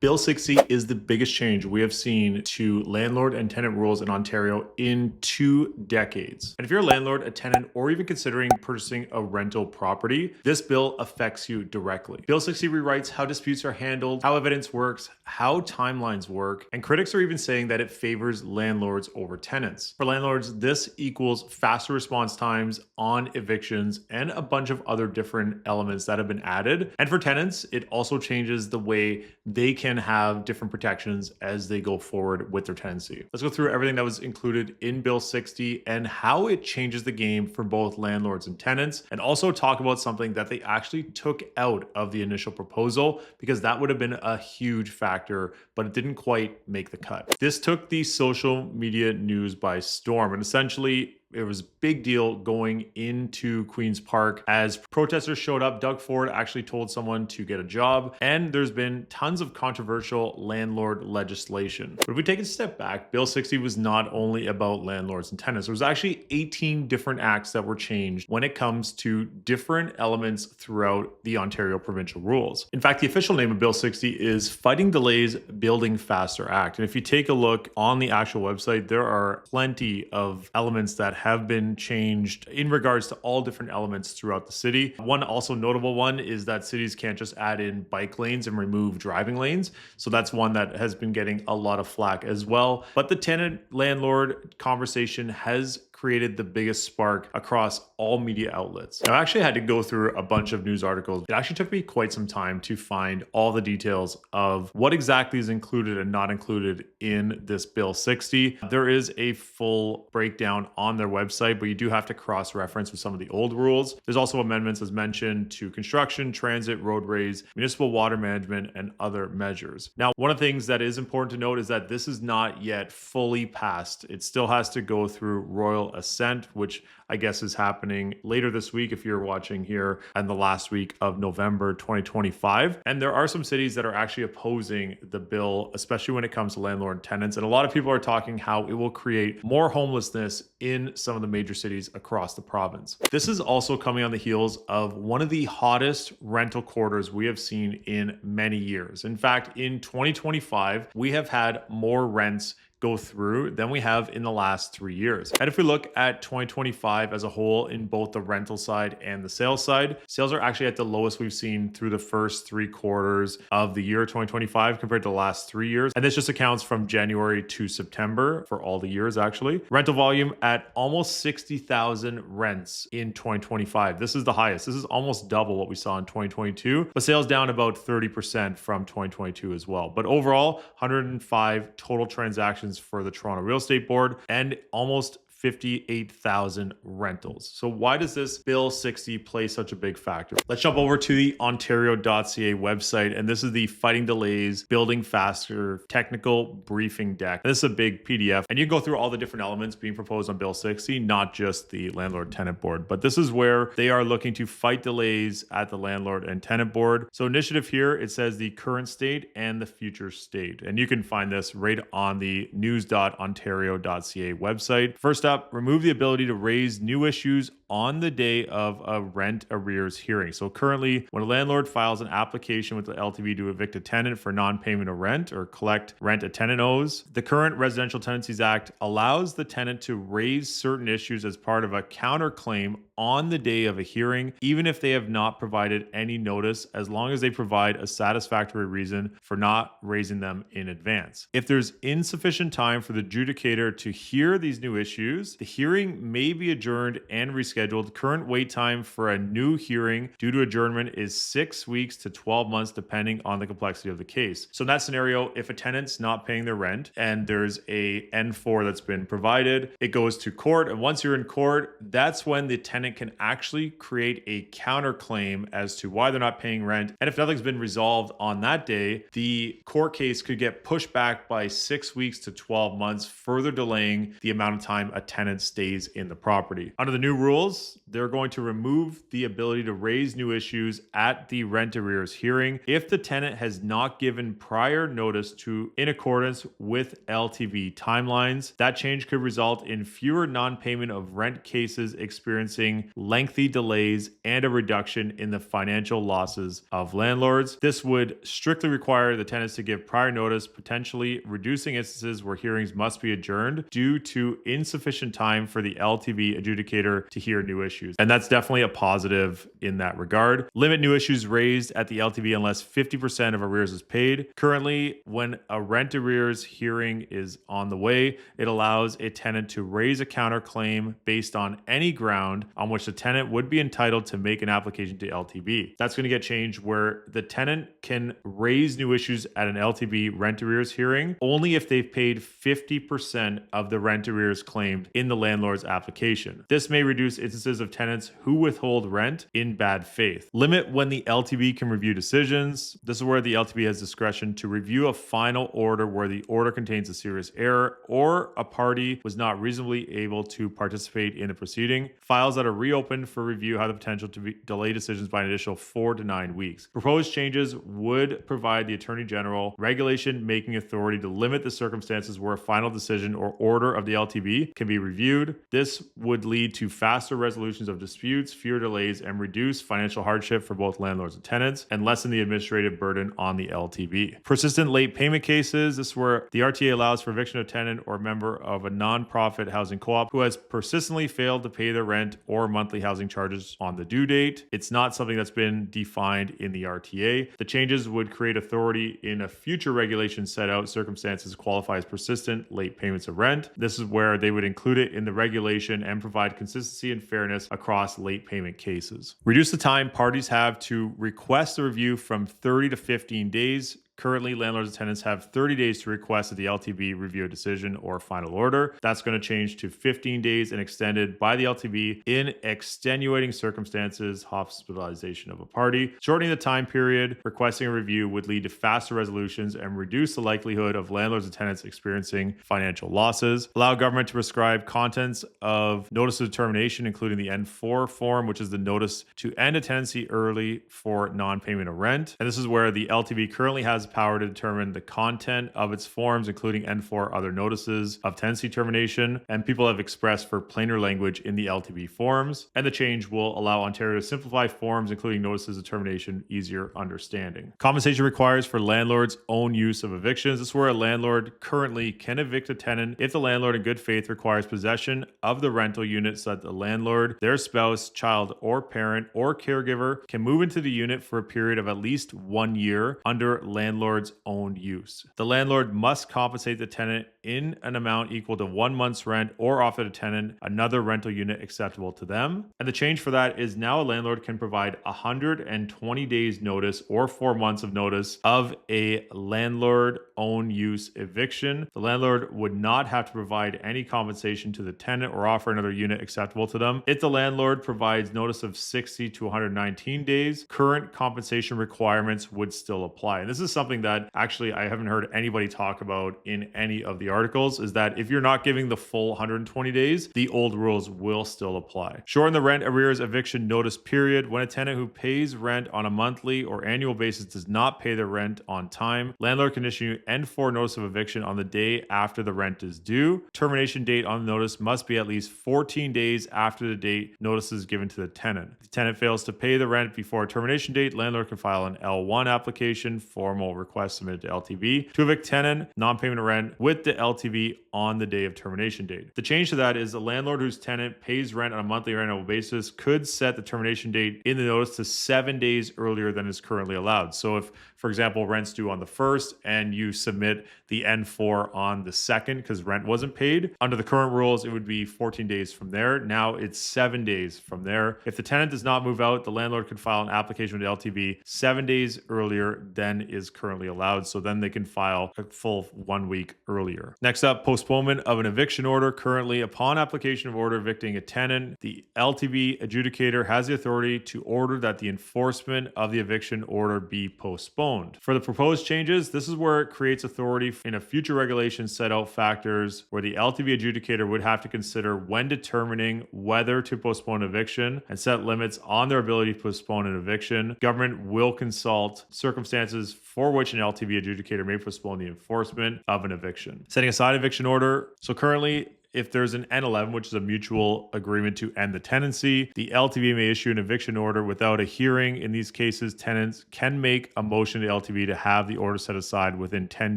Bill 60 is the biggest change we have seen to landlord and tenant rules in Ontario in 2 decades. And if you're a landlord, a tenant, or even considering purchasing a rental property, this bill affects you directly. Bill 60 rewrites how disputes are handled, how evidence works, how timelines work, and critics are even saying that it favors landlords over tenants. For landlords, this equals faster response times on evictions and a bunch of other different elements that have been added. And for tenants, it also changes the way they can have different protections as they go forward with their tenancy. Let's go through everything that was included in Bill 60 and how it changes the game for both landlords and tenants, and also talk about something that they actually took out of the initial proposal because that would have been a huge factor, but it didn't quite make the cut. This took the social media news by storm, and essentially it was a big deal going into Queen's Park as protesters showed up. Doug Ford actually told someone to get a job, and there's been tons of controversial landlord legislation. But if we take a step back, Bill 60 was not only about landlords and tenants. There was actually 18 different acts that were changed when it comes to different elements throughout the Ontario provincial rules. In fact, the official name of Bill 60 is Fighting Delays, Building Faster Act. And if you take a look on the actual website, there are plenty of elements that have been changed in regards to all different elements throughout the city. One also notable one is that cities can't just add in bike lanes and remove driving lanes. So that's one that has been getting a lot of flack as well. But the tenant landlord conversation has created the biggest spark across all media outlets. I actually had to go through a bunch of news articles. It actually took me quite some time to find all the details of what exactly is included and not included in this Bill 60. There is a full breakdown on their website, but you do have to cross-reference with some of the old rules. There's also amendments, as mentioned, to construction, transit, roadways, municipal water management, and other measures. Now, one of the things that is important to note is that this is not yet fully passed. It still has to go through Royal Assent, which I guess is happening later this week if you're watching here, and the last week of November 2025. And there are some cities that are actually opposing the bill, especially when it comes to landlord and tenants. And a lot of people are talking how it will create more homelessness in some of the major cities across the province. This is also coming on the heels of one of the hottest rental quarters we have seen in many years. In fact, in 2025, we have had more rents go through than we have in the last 3 years. And if we look at 2025 as a whole in both the rental side and the sales side, sales are actually at the lowest we've seen through the first 3 quarters of the year 2025 compared to the last 3 years. And this just accounts from January to September for all the years actually. Rental volume at almost 60,000 rents in 2025. This is the highest. This is almost double what we saw in 2022, but sales down about 30% from 2022 as well. But overall, 105 total transactions for the Toronto Real Estate Board and almost 58,000 rentals. So why does this Bill 60 play such a big factor? Let's jump over to the ontario.ca website, and this is the Fighting Delays, Building Faster technical briefing deck. This is a big PDF, and you can go through all the different elements being proposed on Bill 60, not just the Landlord Tenant Board, but this is where they are looking to fight delays at the Landlord and Tenant Board. So initiative here, it says the current state and the future state, and you can find this right on the news.ontario.ca website. First up, remove the ability to raise new issues on the day of a rent arrears hearing. So currently, when a landlord files an application with the LTV to evict a tenant for non-payment of rent or collect rent a tenant owes, the current Residential Tenancies Act allows the tenant to raise certain issues as part of a counterclaim on the day of a hearing, even if they have not provided any notice, as long as they provide a satisfactory reason for not raising them in advance. If there's insufficient time for the adjudicator to hear these new issues, the hearing may be adjourned and rescheduled. Current wait time for a new hearing due to adjournment is 6 weeks to 12 months, depending on the complexity of the case. So in that scenario, if a tenant's not paying their rent and there's a N4 that's been provided, it goes to court. And once you're in court, that's when the tenant can actually create a counterclaim as to why they're not paying rent. And if nothing's been resolved on that day, the court case could get pushed back by 6 weeks to 12 months, further delaying the amount of time a tenant stays in the property. Under the new rules, bills, they're going to remove the ability to raise new issues at the rent arrears hearing if the tenant has not given prior notice to in accordance with LTV timelines. That change could result in fewer non-payment of rent cases experiencing lengthy delays and a reduction in the financial losses of landlords. This would strictly require the tenants to give prior notice, potentially reducing instances where hearings must be adjourned due to insufficient time for the LTV adjudicator to hear new issues. And that's definitely a positive in that regard. Limit new issues raised at the LTV unless 50% of arrears is paid. Currently, when a rent arrears hearing is on the way, it allows a tenant to raise a counterclaim based on any ground on which the tenant would be entitled to make an application to LTV. That's going to get changed where the tenant can raise new issues at an LTV rent arrears hearing only if they've paid 50% of the rent arrears claimed in the landlord's application. This may reduce instances of tenants who withhold rent in bad faith. Limit when the LTV can review decisions. This is where the LTV has discretion to review a final order where the order contains a serious error or a party was not reasonably able to participate in the proceeding. Files that are reopened for review have the potential to delay decisions by an additional 4 to 9 weeks. Proposed changes would provide the Attorney General regulation making authority to limit the circumstances where a final decision or order of the LTV can be reviewed. This would lead to faster resolutions of disputes, fewer delays, and reduce financial hardship for both landlords and tenants, and lessen the administrative burden on the LTV. Persistent late payment cases. This is where the RTA allows for eviction of tenant or member of a nonprofit housing co-op who has persistently failed to pay their rent or monthly housing charges on the due date. It's not something that's been defined in the RTA. The changes would create authority in a future regulation set out circumstances qualify as persistent late payments of rent. This is where they would include it in the regulation and provide consistency and fairness across late payment cases. Reduce the time parties have to request a review from 30 to 15 days. Currently, landlords and tenants have 30 days to request that the LTV review a decision or final order. That's going to change to 15 days and extended by the LTV in extenuating circumstances, hospitalization of a party. Shortening the time period, requesting a review would lead to faster resolutions and reduce the likelihood of landlords and tenants experiencing financial losses. Allow government to prescribe contents of notice of determination, including the N4 form, which is the notice to end a tenancy early for non-payment of rent. And this is where the LTV currently has power to determine the content of its forms, including N4 other notices of tenancy termination, and people have expressed for plainer language in the LTV forms. And the change will allow Ontario to simplify forms, including notices of termination, easier understanding. Compensation requires for landlord's own use of evictions. This is where a landlord currently can evict a tenant if the landlord in good faith requires possession of the rental unit so that the landlord, their spouse, child, or parent, or caregiver can move into the unit for a period of at least 1 year under landlord's own use. The landlord must compensate the tenant in an amount equal to 1 month's rent or offer the tenant another rental unit acceptable to them. And the change for that is now a landlord can provide 120 days notice or 4 months of notice of a landlord own use eviction. The landlord would not have to provide any compensation to the tenant or offer another unit acceptable to them. If the landlord provides notice of 60 to 119 days, current compensation requirements would still apply. And this is something that actually I haven't heard anybody talk about in any of the articles, is that if you're not giving the full 120 days, the old rules will still apply. Shorten the rent arrears eviction notice period. When a tenant who pays rent on a monthly or annual basis does not pay their rent on time, landlord can issue N4 notice of eviction on the day after the rent is due. Termination date on the notice must be at least 14 days after the date notice is given to the tenant. If the tenant fails to pay the rent before a termination date, landlord can file an L1 application, formal request submitted to LTV, to evict tenant non-payment of rent with the LTV on the day of termination date. The change to that is the landlord whose tenant pays rent on a monthly or annual basis could set the termination date in the notice to 7 days earlier than is currently allowed. So if, for example, rent's due on the 1st and you submit the N4 on the 2nd because rent wasn't paid, under the current rules, it would be 14 days from there. Now it's 7 days from there. If the tenant does not move out, the landlord could file an application with the LTV 7 days earlier than is currently allowed. So then they can file a full 1 week earlier. Next up, postponement of an eviction order. Currently, upon application of order evicting a tenant, the LTV adjudicator has the authority to order that the enforcement of the eviction order be postponed. postponed. For the proposed changes, this is where it creates authority in a future regulation set out factors where the LTV adjudicator would have to consider when determining whether to postpone eviction and set limits on their ability to postpone an eviction. Government will consult circumstances for which an LTV adjudicator may postpone the enforcement of an eviction. Setting aside eviction order. So currently, if there's an N11, which is a mutual agreement to end the tenancy, the LTV may issue an eviction order without a hearing. In these cases, tenants can make a motion to LTV to have the order set aside within 10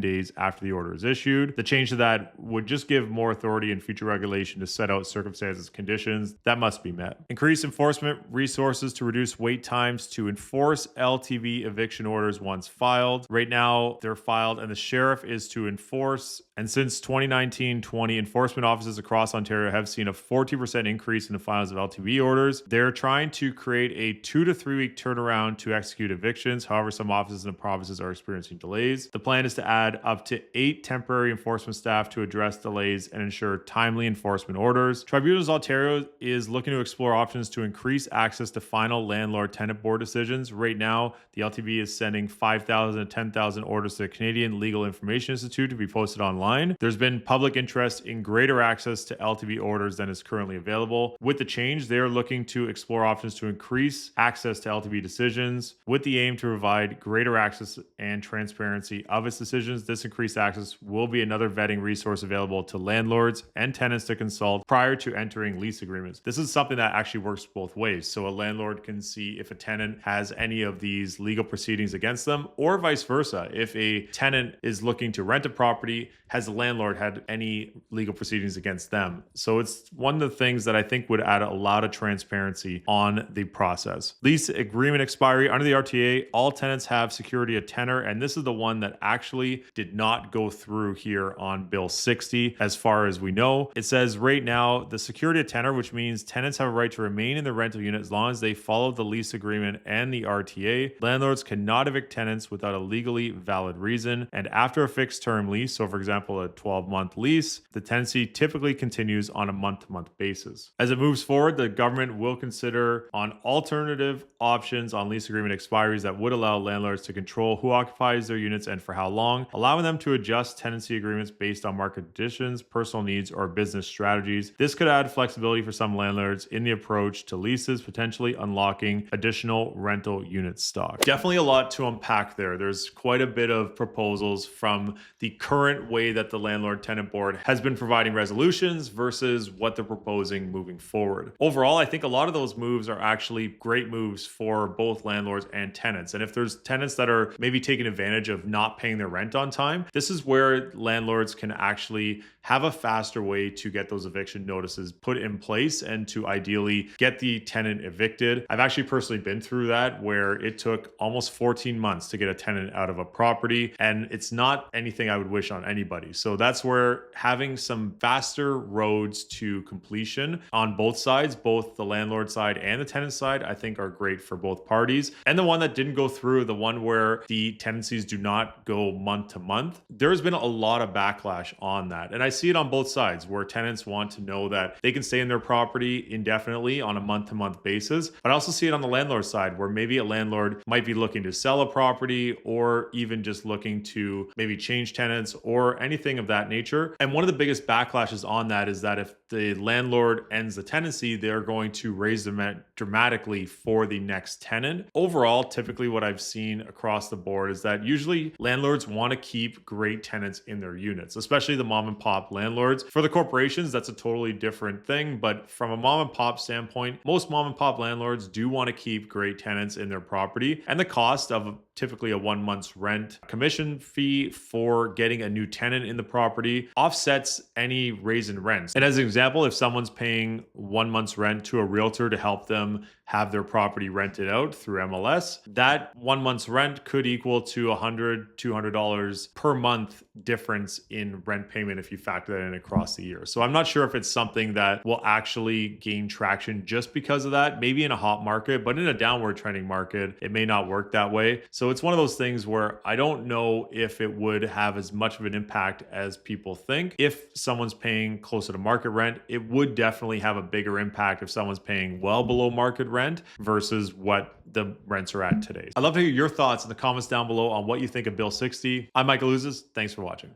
days after the order is issued. The change to that would just give more authority in future regulation to set out circumstances, conditions that must be met. Increase enforcement resources to reduce wait times to enforce LTV eviction orders once filed. Right now, they're filed and the sheriff is to enforce. And since 2019-20, enforcement officers across Ontario have seen a 40% increase in the filings of LTV orders. They're trying to create a 2 to 3 week turnaround to execute evictions. However, some offices in the provinces are experiencing delays. The plan is to add up to 8 temporary enforcement staff to address delays and ensure timely enforcement orders. Tribunals Ontario is looking to explore options to increase access to final landlord-tenant board decisions. Right now, the LTV is sending 5,000 to 10,000 orders to the Canadian Legal Information Institute to be posted online. There's been public interest in greater access to LTV orders than is currently available. With the change, they're looking to explore options to increase access to LTV decisions with the aim to provide greater access and transparency of its decisions. This increased access will be another vetting resource available to landlords and tenants to consult prior to entering lease agreements. This is something that actually works both ways. So a landlord can see if a tenant has any of these legal proceedings against them, or vice versa. If a tenant is looking to rent a property, has the landlord had any legal proceedings against them? So it's one of the things that I think would add a lot of transparency on the process. Lease agreement expiry. Under the RTA, all tenants have security of tenor, and this is the one that actually did not go through here on Bill 60 as far as we know. It says right now the security of tenor, which means tenants have a right to remain in the rental unit as long as they follow the lease agreement and the RTA. Landlords cannot evict tenants without a legally valid reason, and after a fixed term lease, so for example a 12-month lease, the tenancy typically continues on a month-to-month basis. As it moves forward, the government will consider on alternative options on lease agreement expiries that would allow landlords to control who occupies their units and for how long, allowing them to adjust tenancy agreements based on market conditions, personal needs, or business strategies. This could add flexibility for some landlords in the approach to leases, potentially unlocking additional rental unit stock. Definitely a lot to unpack there. There's quite a bit of proposals from the current way that the landlord-tenant board has been providing resolutions versus what they're proposing moving forward. Overall, I think a lot of those moves are actually great moves for both landlords and tenants. And if there's tenants that are maybe taking advantage of not paying their rent on time, this is where landlords can actually have a faster way to get those eviction notices put in place and to ideally get the tenant evicted. I've actually personally been through that where it took almost 14 months to get a tenant out of a property, and it's not anything I would wish on anybody. So that's where having some faster roads to completion on both sides, both the landlord side and the tenant side, I think are great for both parties. And the one that didn't go through, the one where the tenancies do not go month to month, there's been a lot of backlash on that. And I see it on both sides where tenants want to know that they can stay in their property indefinitely on a month-to-month basis. But I also see it on the landlord side where maybe a landlord might be looking to sell a property or even just looking to maybe change tenants or anything of that nature. And one of the biggest backlashes on that is that if the landlord ends the tenancy, they're going to raise the rent dramatically for the next tenant. Overall, typically what I've seen across the board is that usually landlords want to keep great tenants in their units, especially the mom and pop landlords. For the corporations, that's a totally different thing. But from a mom and pop standpoint, most mom and pop landlords do want to keep great tenants in their property. And the cost of typically a 1 month's rent commission fee for getting a new tenant in the property offsets any raise in rents. And as an example, if someone's paying 1 month's rent to a realtor to help them have their property rented out through MLS, that 1 month's rent could equal to $100, $200 per month difference in rent payment if you factor that in across the year. So I'm not sure if it's something that will actually gain traction just because of that, maybe in a hot market, but in a downward trending market, it may not work that way. So So it's one of those things where I don't know if it would have as much of an impact as people think. If someone's paying closer to market rent, it would definitely have a bigger impact if someone's paying well below market rent versus what the rents are at today. I'd love to hear your thoughts in the comments down below on what you think of Bill 60. I'm Michael Ouzas. Thanks for watching.